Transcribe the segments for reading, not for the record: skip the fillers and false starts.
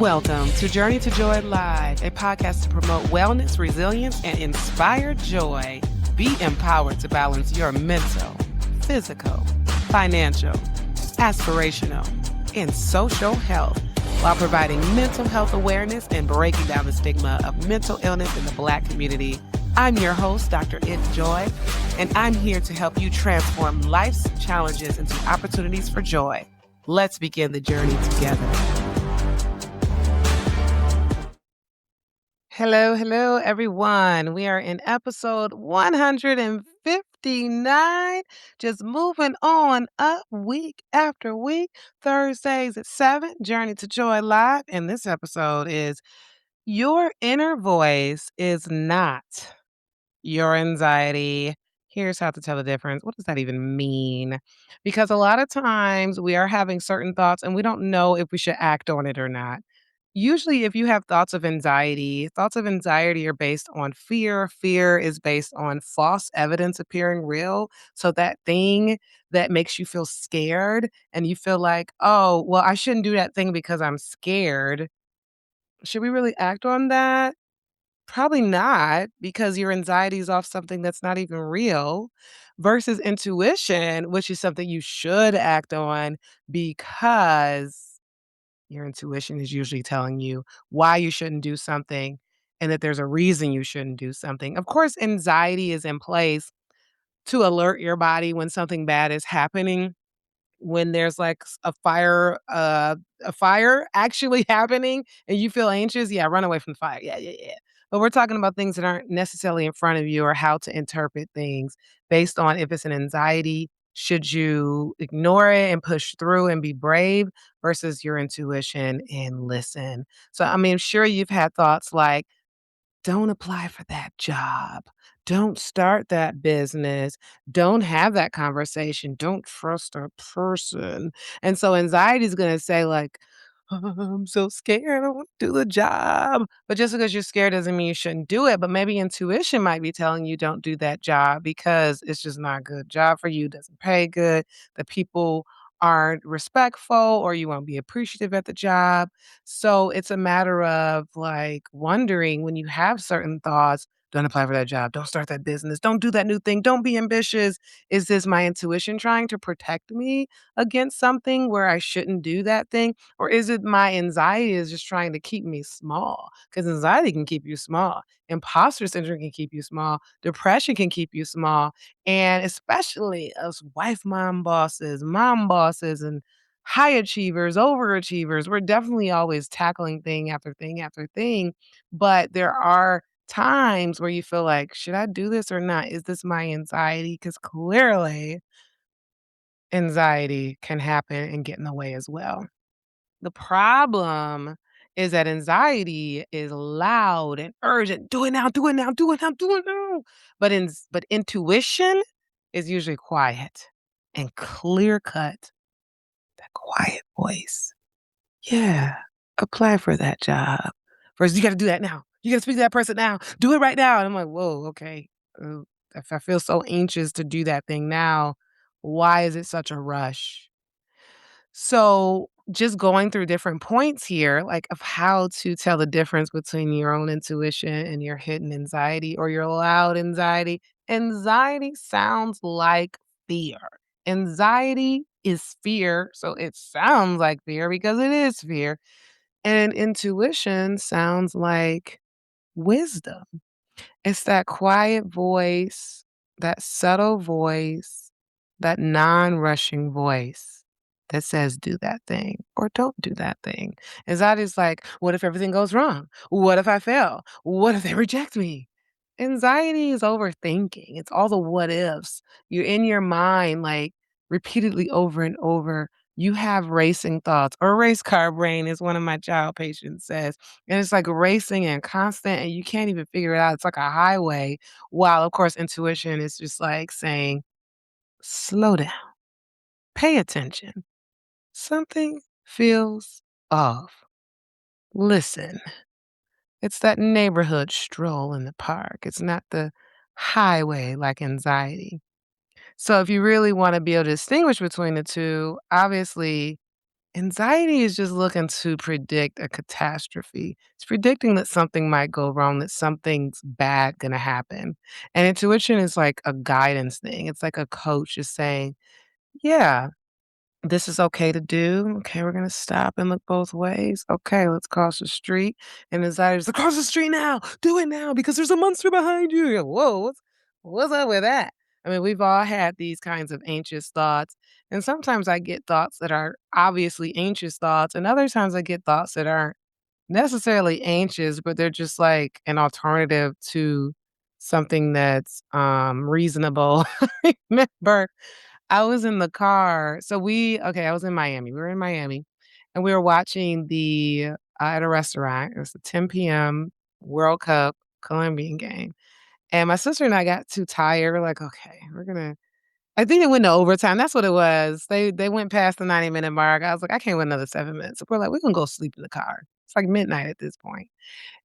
Welcome to Journey to Joy Live, a podcast to promote wellness, resilience, and inspire joy. Be empowered to balance your mental, physical, financial, aspirational, and social health while providing mental health awareness and breaking down the stigma of mental illness in the Black community. I'm your host, Dr. If Joy, and I'm here to help you transform life's challenges into opportunities for joy. Let's begin the journey together. Hello, everyone. We are in episode 159, just moving on up week after week, Thursdays at 7, Journey to Joy Live. And this episode is Your Inner Voice is Not Your Anxiety. Here's how to tell the difference. What does that even mean? Because a lot of times we are having certain thoughts and we don't know if we should act on it or not. Usually, if you have thoughts of anxiety are based on fear. Fear is based on false evidence appearing real. So, that thing that makes you feel scared and you feel like, oh, well, I shouldn't do that thing because I'm scared. Should we really act on that? Probably not, because your anxiety is off something that's not even real, versus intuition, which is something you should act on because your intuition is usually telling you why you shouldn't do something and that there's a reason you shouldn't do something. Of course, anxiety is in place to alert your body when something bad is happening, when there's like a fire actually happening and you feel anxious, yeah, run away from the fire. Yeah. But we're talking about things that aren't necessarily in front of you, or how to interpret things based on if it's an anxiety. Should you ignore it and push through and be brave, versus your intuition and listen? So, I mean, I'm sure you've had thoughts like, don't apply for that job. Don't start that business. Don't have that conversation. Don't trust a person. And so anxiety is going to say, like, "Oh, I'm so scared. I want to do the job." But just because you're scared doesn't mean you shouldn't do it. But maybe intuition might be telling you don't do that job because it's just not a good job for you. It doesn't pay good. The people aren't respectful, or you won't be appreciative at the job. So it's a matter of like wondering, when you have certain thoughts, don't apply for that job, don't start that business, don't do that new thing, don't be ambitious. Is this my intuition trying to protect me against something where I shouldn't do that thing? Or is it my anxiety is just trying to keep me small? Because anxiety can keep you small. Imposter syndrome can keep you small. Depression can keep you small. And especially us wife mom bosses, and high achievers, overachievers, we're definitely always tackling thing after thing after thing. But there are times where you feel like, should I do this or not? Is this my anxiety? Because clearly anxiety can happen and get in the way as well. The problem is that anxiety is loud and urgent. Do it now, do it now, do it now, do it now. But intuition is usually quiet and clear cut. That quiet voice. Yeah, apply for that job. Versus, you gotta do that now. You gotta speak to that person now. Do it right now. And I'm like, whoa, okay. Uh, if I feel so anxious to do that thing now, why is it such a rush? So, just going through different points here, like of how to tell the difference between your own intuition and your hidden anxiety or your loud anxiety. Anxiety sounds like fear. Anxiety is fear, so it sounds like fear because it is fear. And intuition sounds like wisdom. It's that quiet voice, that subtle voice, that non-rushing voice that says, do that thing or don't do that thing. Anxiety is like, what if everything goes wrong? What if I fail? What if they reject me? Anxiety is overthinking. It's all the what ifs. You're in your mind, like repeatedly over and over. You have racing thoughts, or race car brain, as one of my child patients says. And it's like racing and constant, and you can't even figure it out. It's like a highway. While, of course, intuition is just like saying, slow down, pay attention. Something feels off. Listen. It's that neighborhood stroll in the park. It's not the highway like anxiety. So, if you really want to be able to distinguish between the two, obviously, Anxiety is just looking to predict a catastrophe. It's predicting that something might go wrong, that something's bad gonna happen. And intuition is like a guidance thing. It's like a coach just saying, yeah, this is okay to do. Okay, we're gonna stop and look both ways. Okay, let's cross the street. And anxiety's like, cross the street now. Do it now because there's a monster behind you. You're like, whoa, what's up with that? I mean, we've all had these kinds of anxious thoughts. And sometimes I get thoughts that are obviously anxious thoughts, and other times I get thoughts that aren't necessarily anxious, but they're just like an alternative to something that's reasonable. I remember I was in the car. I was in Miami. We were in Miami and we were watching at a restaurant. It was the 10 p.m. World Cup Colombian game. And my sister and I got too tired. We're like, okay, I think they went to overtime. That's what it was. They went past the 90-minute mark. I was like, I can't wait another 7 minutes. So we're like, we're gonna go sleep in the car. It's like midnight at this point.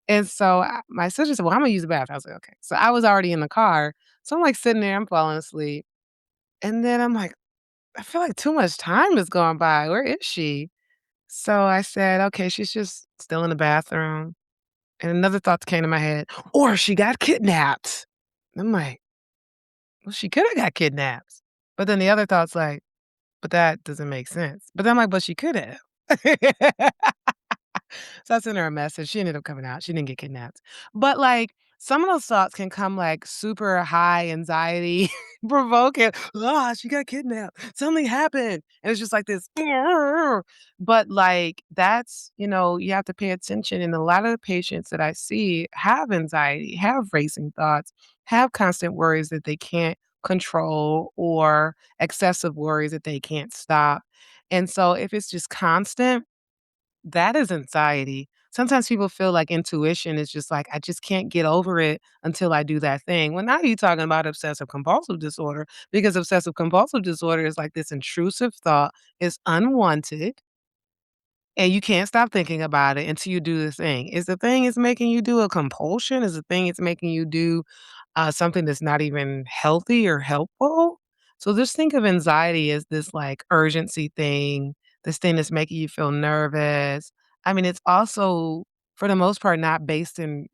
And so my sister said, well, I'm gonna use the bathroom. I was like, okay. So I was already in the car. So I'm like sitting there, I'm falling asleep. And then I'm like, I feel like too much time has gone by. Where is she? So I said, "Okay, she's just still in the bathroom." And another thought came to my head, or she got kidnapped. I'm like, well, she could have got kidnapped. But then the other thought's like, but that doesn't make sense. But then I'm like, but she could have. So I sent her a message. She ended up coming out. She didn't get kidnapped. But like some of those thoughts can come like super high anxiety provoking. Ah, she got kidnapped. Something happened. And it's just like this. But like that's, you have to pay attention. And a lot of the patients that I see have anxiety, have racing thoughts, have constant worries that they can't control or excessive worries that they can't stop. And so if it's just constant, that is anxiety. Sometimes people feel like intuition is just like, I just can't get over it until I do that thing. Well, now you're talking about obsessive compulsive disorder because obsessive compulsive disorder is like this intrusive thought, is unwanted, and you can't stop thinking about it until you do the thing. Is the thing is making you do a compulsion? Is the thing it's making you do something that's not even healthy or helpful? So just think of anxiety as this like urgency thing, this thing that's making you feel nervous. I mean, it's also, for the most part, not based in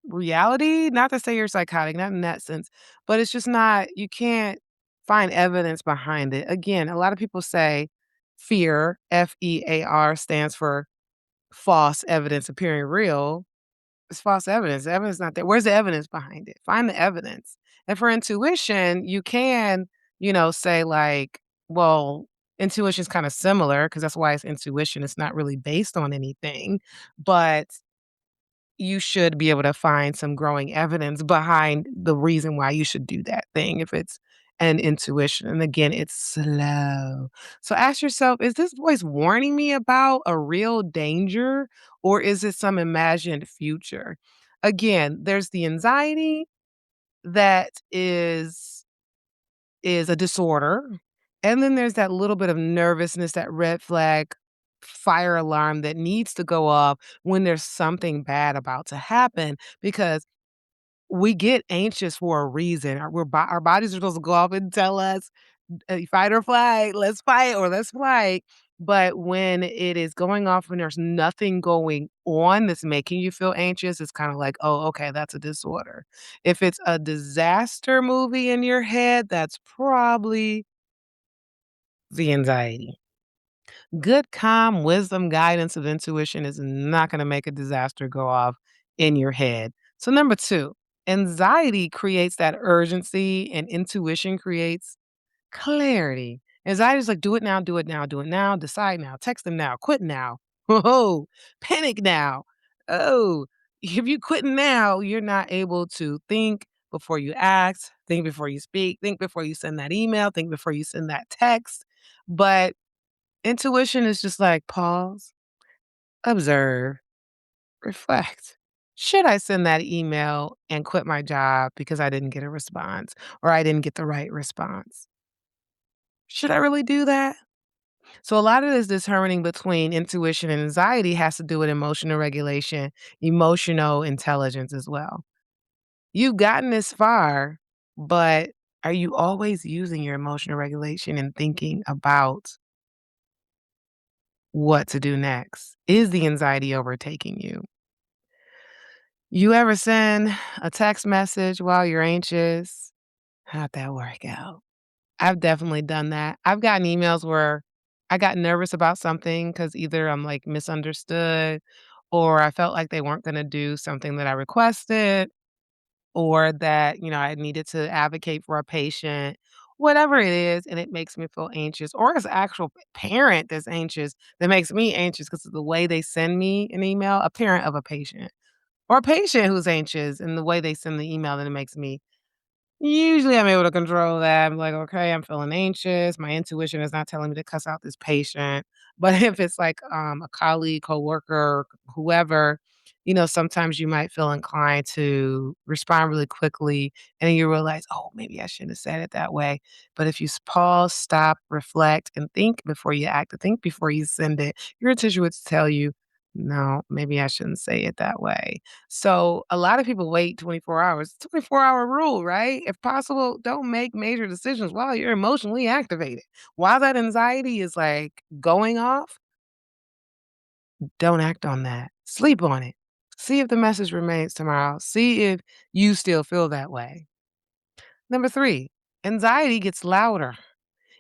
reality. Not to say you're psychotic, not in that sense, but it's just not, you can't find evidence behind it. Again, a lot of people say fear, FEAR, stands for false evidence appearing real. It's false evidence. The evidence not there. Where's the evidence behind it? Find the evidence. And for intuition, you can, say like, well, intuition is kind of similar because that's why it's intuition. It's not really based on anything, but you should be able to find some growing evidence behind the reason why you should do that thing if it's an intuition. And again, it's slow. So ask yourself, is this voice warning me about a real danger or is it some imagined future? Again, there's the anxiety that is a disorder. And then there's that little bit of nervousness, that red flag fire alarm that needs to go off when there's something bad about to happen because we get anxious for a reason. Our bodies are supposed to go off and tell us, fight or flight, let's fight or let's flight. But when it is going off and there's nothing going on that's making you feel anxious, it's kind of like, oh, okay, that's a disorder. If it's a disaster movie in your head, that's probably the anxiety. Good, calm wisdom, guidance of intuition is not going to make a disaster go off in your head. So, number two, anxiety creates that urgency, and intuition creates clarity. Anxiety is like, do it now, do it now, do it now, decide now, text them now, quit now. Oh, panic now. Oh, if you quit now, you're not able to think before you act, think before you speak, think before you send that email, think before you send that text. But intuition is just like pause, observe, reflect. Should I send that email and quit my job because I didn't get a response or I didn't get the right response? Should I really do that? So, a lot of this determining between intuition and anxiety has to do with emotional regulation, emotional intelligence as well. You've gotten this far, but are you always using your emotional regulation and thinking about what to do next. Is the anxiety overtaking you? You ever send a text message while you're anxious? How'd that work out? I've definitely done that. I've gotten emails where I got nervous about something because either I'm, like, misunderstood or I felt like they weren't gonna do something that I requested or that, I needed to advocate for a patient, whatever it is, and it makes me feel anxious, or as an actual parent that's anxious, that makes me anxious because of the way they send me an email, a parent of a patient, or a patient who's anxious and the way they send the email, then it makes me usually, I'm able to control that. I'm like, "Okay, I'm feeling anxious. My intuition is not telling me to cuss out this patient." But if it's like, a colleague, coworker, whoever, sometimes you might feel inclined to respond really quickly, and then you realize, "Oh, maybe I shouldn't have said it that way." But if you pause, stop, reflect, and think before you act, and think before you send it, your intuition would tell you, "No, maybe I shouldn't say it that way." So a lot of people wait 24 hours. 24-hour rule, right? If possible, don't make major decisions while you're emotionally activated. While that anxiety is like going off, don't act on that. Sleep on it. See if the message remains tomorrow. See if you still feel that way. Number three, anxiety gets louder.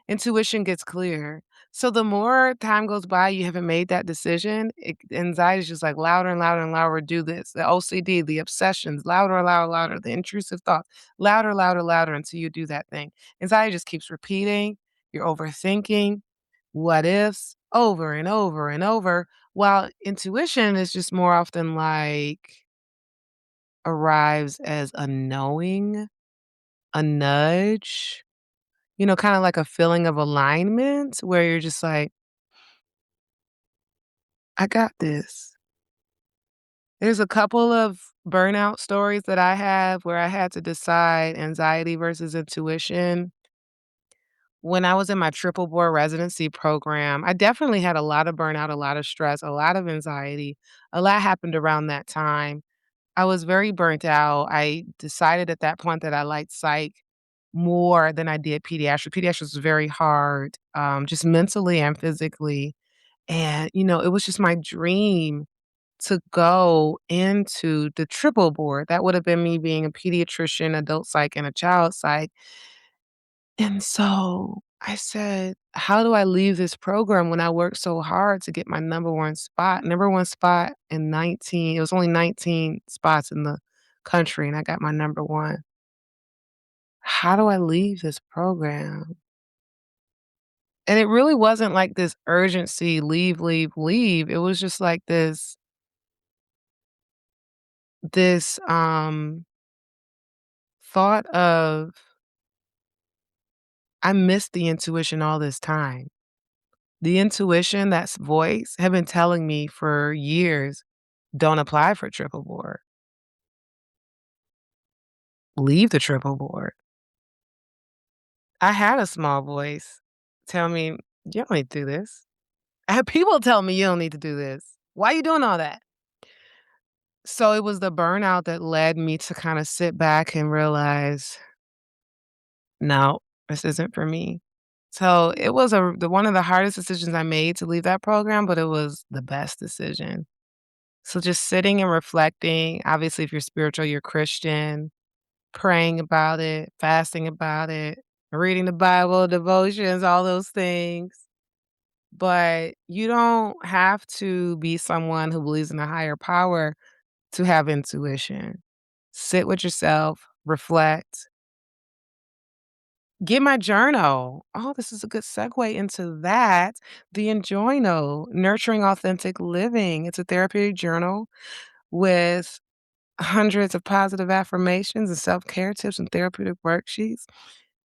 Intuition gets clear. So the more time goes by, you haven't made that decision, anxiety is just like louder and louder and louder. Do this. The OCD, the obsessions, louder, louder, louder. The intrusive thoughts, louder, louder, louder until you do that thing. Anxiety just keeps repeating. You're overthinking. What ifs over and over and over. While intuition is just more often like arrives as a knowing, a nudge, kinda like a feeling of alignment where you're just like, "I got this." There's a couple of burnout stories that I have where I had to decide anxiety versus intuition. When I was in my triple board residency program, I definitely had a lot of burnout, a lot of stress, a lot of anxiety. A lot happened around that time. I was very burnt out. I decided at that point that I liked psych more than I did pediatrics. Pediatrics was very hard, just mentally and physically. And, it was just my dream to go into the triple board. That would have been me being a pediatrician, adult psych, and a child psych. And so I said, how do I leave this program when I worked so hard to get my number one spot? Number one spot in 19, it was only 19 spots in the country, and I got my number one. How do I leave this program? And it really wasn't like this urgency, leave, leave, leave. It was just like this thought of I missed the intuition all this time. The intuition, that's voice, had been telling me for years, don't apply for triple board. Leave the triple board. I had a small voice tell me, you don't need to do this. I had people tell me you don't need to do this. Why are you doing all that? So it was the burnout that led me to kind of sit back and realize, no, this isn't for me. So it was one of the hardest decisions I made to leave that program, but it was the best decision. So just sitting and reflecting, obviously, if you're spiritual, you're Christian, praying about it, fasting about it, reading the Bible, devotions, all those things. But you don't have to be someone who believes in a higher power to have intuition. Sit with yourself, reflect. Get my journal. Oh, this is a good segue into that. The Enjoyno, Nurturing Authentic Living. It's a therapeutic journal with hundreds of positive affirmations and self-care tips and therapeutic worksheets.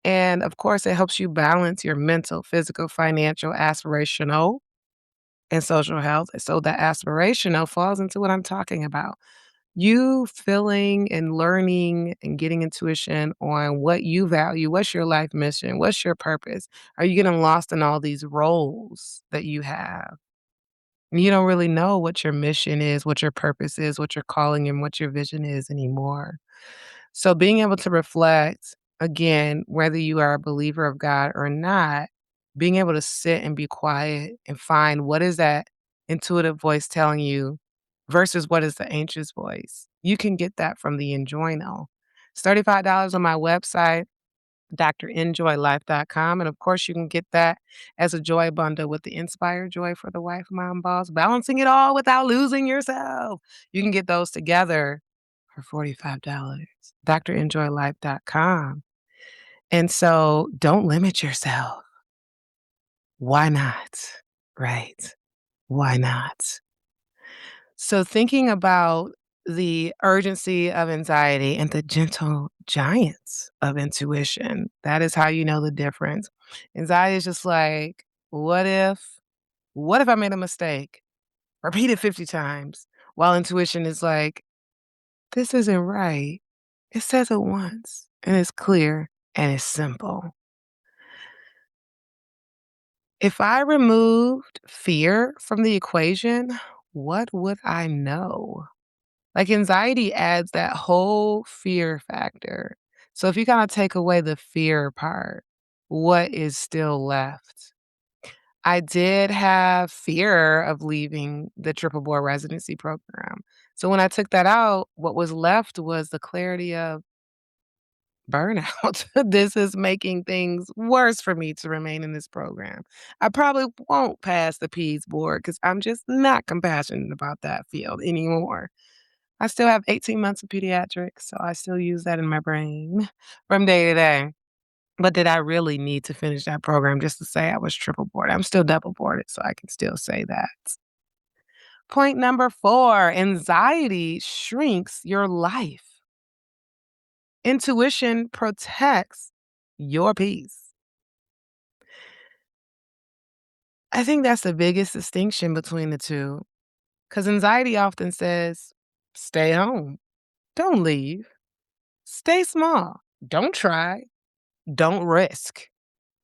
And of course, it helps you balance your mental, physical, financial, aspirational, and social health. So that aspirational falls into what I'm talking about. You feeling and learning and getting intuition on what you value. What's your life mission? What's your purpose? Are you getting lost in all these roles that you have? And you don't really know what your mission is, what your purpose is, what your calling and what your vision is anymore. So being able to reflect, again, whether you are a believer of God or not, Being able to sit and be quiet and find what is that intuitive voice telling you versus what is the anxious voice. You can get that from the Enjoyno. It's $35 on my website, drenjoylife.com. And of course, you can get that as a joy bundle with the Inspire Joy for the Wife, Mom, Boss, balancing it all without losing yourself. You can get those together for $45. drenjoylife.com. And so don't limit yourself. Why not? Right. Why not? So thinking about the urgency of anxiety and the gentle giants of intuition, that is how you know the difference. Anxiety is just like, what if? What if I made a mistake? Repeat it 50 times. While intuition is like, this isn't right. It says it once and it's clear and it's simple. If I removed fear from the equation, what would I know? Like, anxiety adds that whole fear factor. So if you kinda take away the fear part, what is still left? I did have fear of leaving the triple board residency program. So when I took that out, what was left was the clarity of burnout. This is making things worse for me to remain in this program. I probably won't pass the PEDS board because 'cause I'm just not compassionate about that field anymore. I still have 18 months of pediatrics, so I still use that in my brain from day to day. But did I really need to finish that program just to say I was triple board? I'm still double boarded, so I can still say that. Point number 4, anxiety shrinks your life. Intuition protects your peace. I think that's the biggest distinction between the two, because anxiety often says, stay home, don't leave, stay small, don't try, don't risk.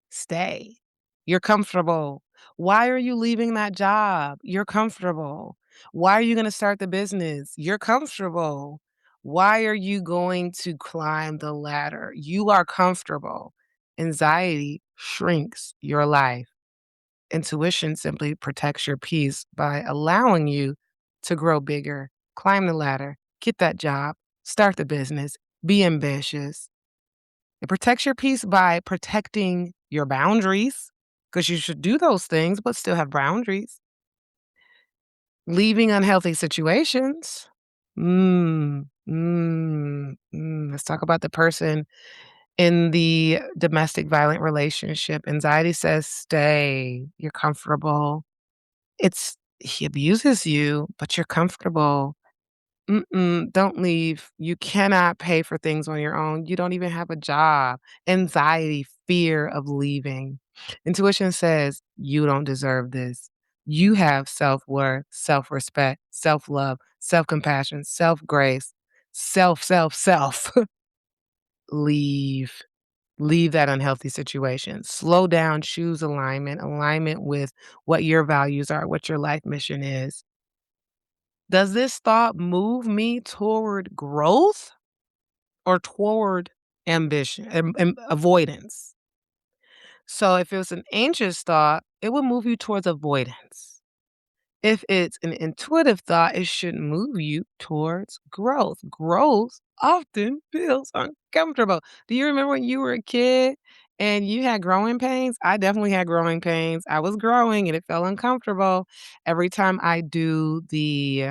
Stay. You're comfortable. Why are you leaving that job? You're comfortable. Why are you going to start the business? You're comfortable. Why are you going to climb the ladder? You are comfortable. Anxiety shrinks your life. Intuition simply protects your peace by allowing you to grow bigger, climb the ladder, get that job, start the business, be ambitious. It protects your peace by protecting your boundaries, because you should do those things, but still have boundaries. Leaving unhealthy situations. Let's talk about the person in the domestic violent relationship. Anxiety says, stay. You're comfortable. He abuses you, but you're comfortable. Don't leave. You cannot pay for things on your own. You don't even have a job. Anxiety, fear of leaving. Intuition says, you don't deserve this. You have self-worth, self-respect, self-love, self-compassion, self-grace, self. Leave. Leave that unhealthy situation. Slow down, choose alignment with what your values are, what your life mission is. Does this thought move me toward growth or toward ambition and avoidance? So if it was an anxious thought, it would move you towards avoidance. If it's an intuitive thought, it should move you towards growth. Growth often feels uncomfortable. Do you remember when you were a kid and you had growing pains? I definitely had growing pains. I was growing and it felt uncomfortable. Every time I do the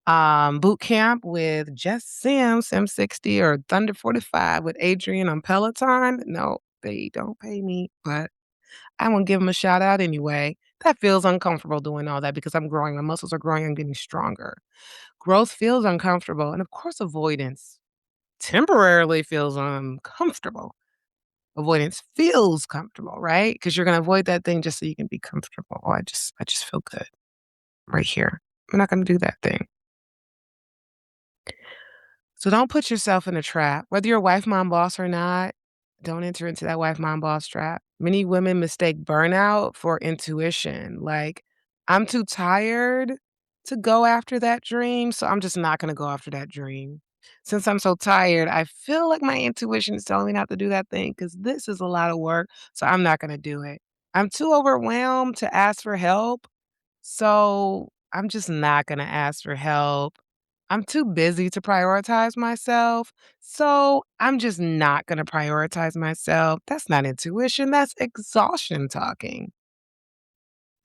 boot camp with Jess Sim 60 or Thunder 45 with Adrian on Peloton. No, they don't pay me, but I want to give them a shout out anyway. That feels uncomfortable doing all that because I'm growing. My muscles are growing. I'm getting stronger. Growth feels uncomfortable. And of course, avoidance temporarily feels uncomfortable. Avoidance feels comfortable, right? Because you're going to avoid that thing just so you can be comfortable. I just feel good right here. I'm not going to do that thing. So don't put yourself in a trap. Whether you're a wife, mom, boss or not, don't enter into that wife, mom, boss trap. Many women mistake burnout for intuition. Like, I'm too tired to go after that dream, so I'm just not going to go after that dream. Since I'm so tired, I feel like my intuition is telling me not to do that thing because this is a lot of work, so I'm not going to do it. I'm too overwhelmed to ask for help, so I'm just not gonna ask for help. I'm too busy to prioritize myself, so I'm just not gonna prioritize myself. That's not intuition, that's exhaustion talking.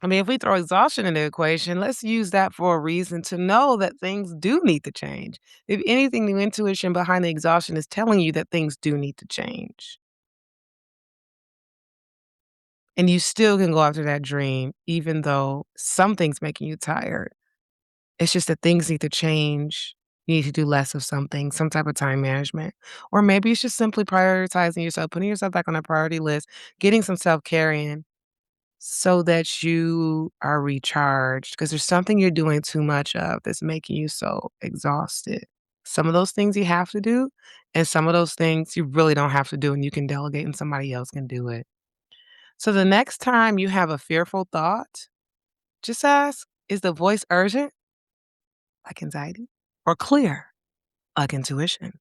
I mean, if we throw exhaustion in the equation, let's use that for a reason to know that things do need to change. If anything, the intuition behind the exhaustion is telling you that things do need to change. And you still can go after that dream, even though something's making you tired. It's just that things need to change. You need to do less of something, some type of time management. Or maybe it's just simply prioritizing yourself, putting yourself back on a priority list, getting some self care in so that you are recharged. Because there's something you're doing too much of that's making you so exhausted. Some of those things you have to do, and some of those things you really don't have to do, and you can delegate and somebody else can do it. So the next time you have a fearful thought, just ask, is the voice urgent, like anxiety, or clear, like intuition?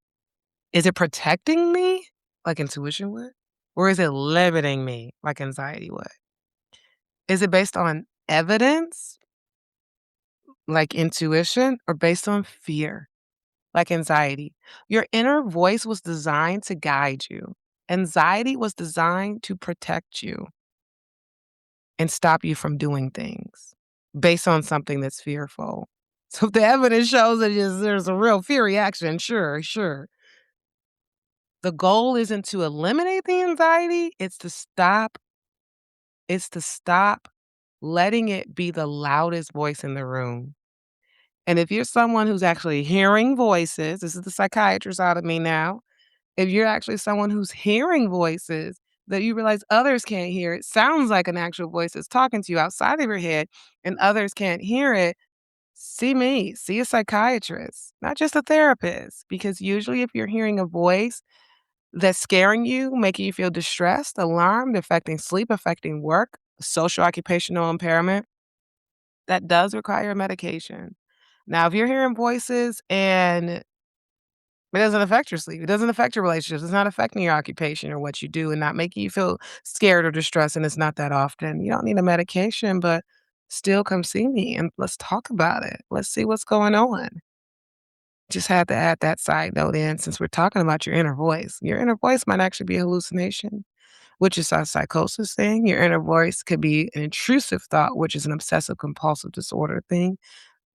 Is it protecting me, like intuition would? Or is it limiting me, like anxiety would? Is it based on evidence, like intuition, or based on fear, like anxiety? Your inner voice was designed to guide you. Anxiety was designed to protect you and stop you from doing things based on something that's fearful. So if the evidence shows that there's a real fear reaction, sure, sure. The goal isn't to eliminate the anxiety, it's to stop letting it be the loudest voice in the room. And if you're someone who's actually hearing voices, this is the psychiatrist out of me now. If you're actually someone who's hearing voices that you realize others can't hear, it sounds like an actual voice that's talking to you outside of your head and others can't hear it, see me, see a psychiatrist, not just a therapist. Because usually if you're hearing a voice that's scaring you, making you feel distressed, alarmed, affecting sleep, affecting work, social occupational impairment, that does require medication. Now, if you're hearing voices and it doesn't affect your sleep, it doesn't affect your relationships, it's not affecting your occupation or what you do and not making you feel scared or distressed, and it's not that often, you don't need a medication, but still come see me and let's talk about it. Let's see what's going on. Just had to add that side note in since we're talking about your inner voice. Your inner voice might actually be a hallucination, which is a psychosis thing. Your inner voice could be an intrusive thought, which is an obsessive compulsive disorder thing.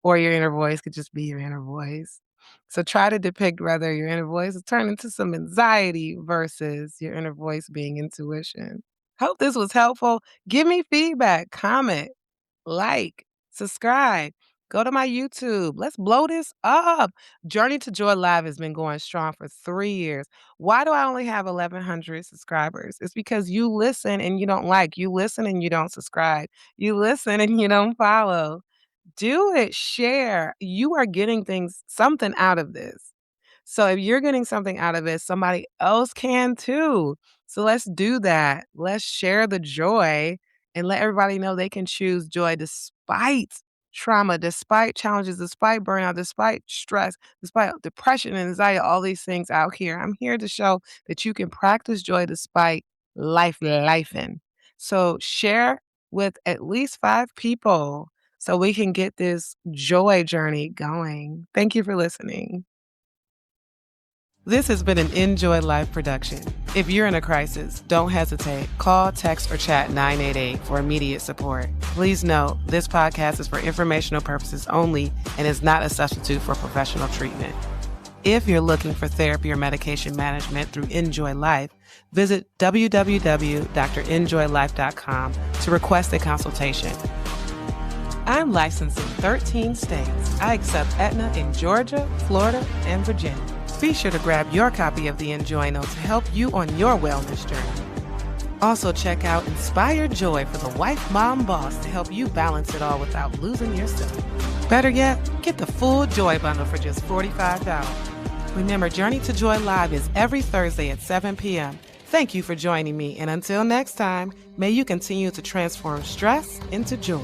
Or your inner voice could just be your inner voice. So try to depict whether your inner voice is turned into some anxiety versus your inner voice being intuition. Hope this was helpful. Give me feedback, comment, like, subscribe. Go to my YouTube. Let's blow this up. Journey to Joy Live has been going strong for 3 years. Why do I only have 1,100 subscribers? It's because you listen and you don't like. You listen and you don't subscribe. You listen and you don't follow. Do it, share. You are getting something out of this. So if you're getting something out of it, somebody else can too. So let's do that. Let's share the joy and let everybody know they can choose joy despite trauma, despite challenges, despite burnout, despite stress, despite depression and anxiety, all these things out here. I'm here to show that you can practice joy despite lifing. So share with at least 5 people so we can get this joy journey going. Thank you for listening. This has been an Enjoy Life production. If you're in a crisis, don't hesitate. Call, text, or chat 988 for immediate support. Please note, this podcast is for informational purposes only and is not a substitute for professional treatment. If you're looking for therapy or medication management through Enjoy Life, visit www.drenjoylife.com to request a consultation. I'm licensed in 13 states. I accept Aetna in Georgia, Florida, and Virginia. Be sure to grab your copy of the Enjoy Note to help you on your wellness journey. Also check out Inspire Joy for the wife, mom, boss to help you balance it all without losing yourself. Better yet, get the full Joy bundle for just $45. Remember, Journey to Joy Live is every Thursday at 7 p.m. Thank you for joining me, and until next time, may you continue to transform stress into joy.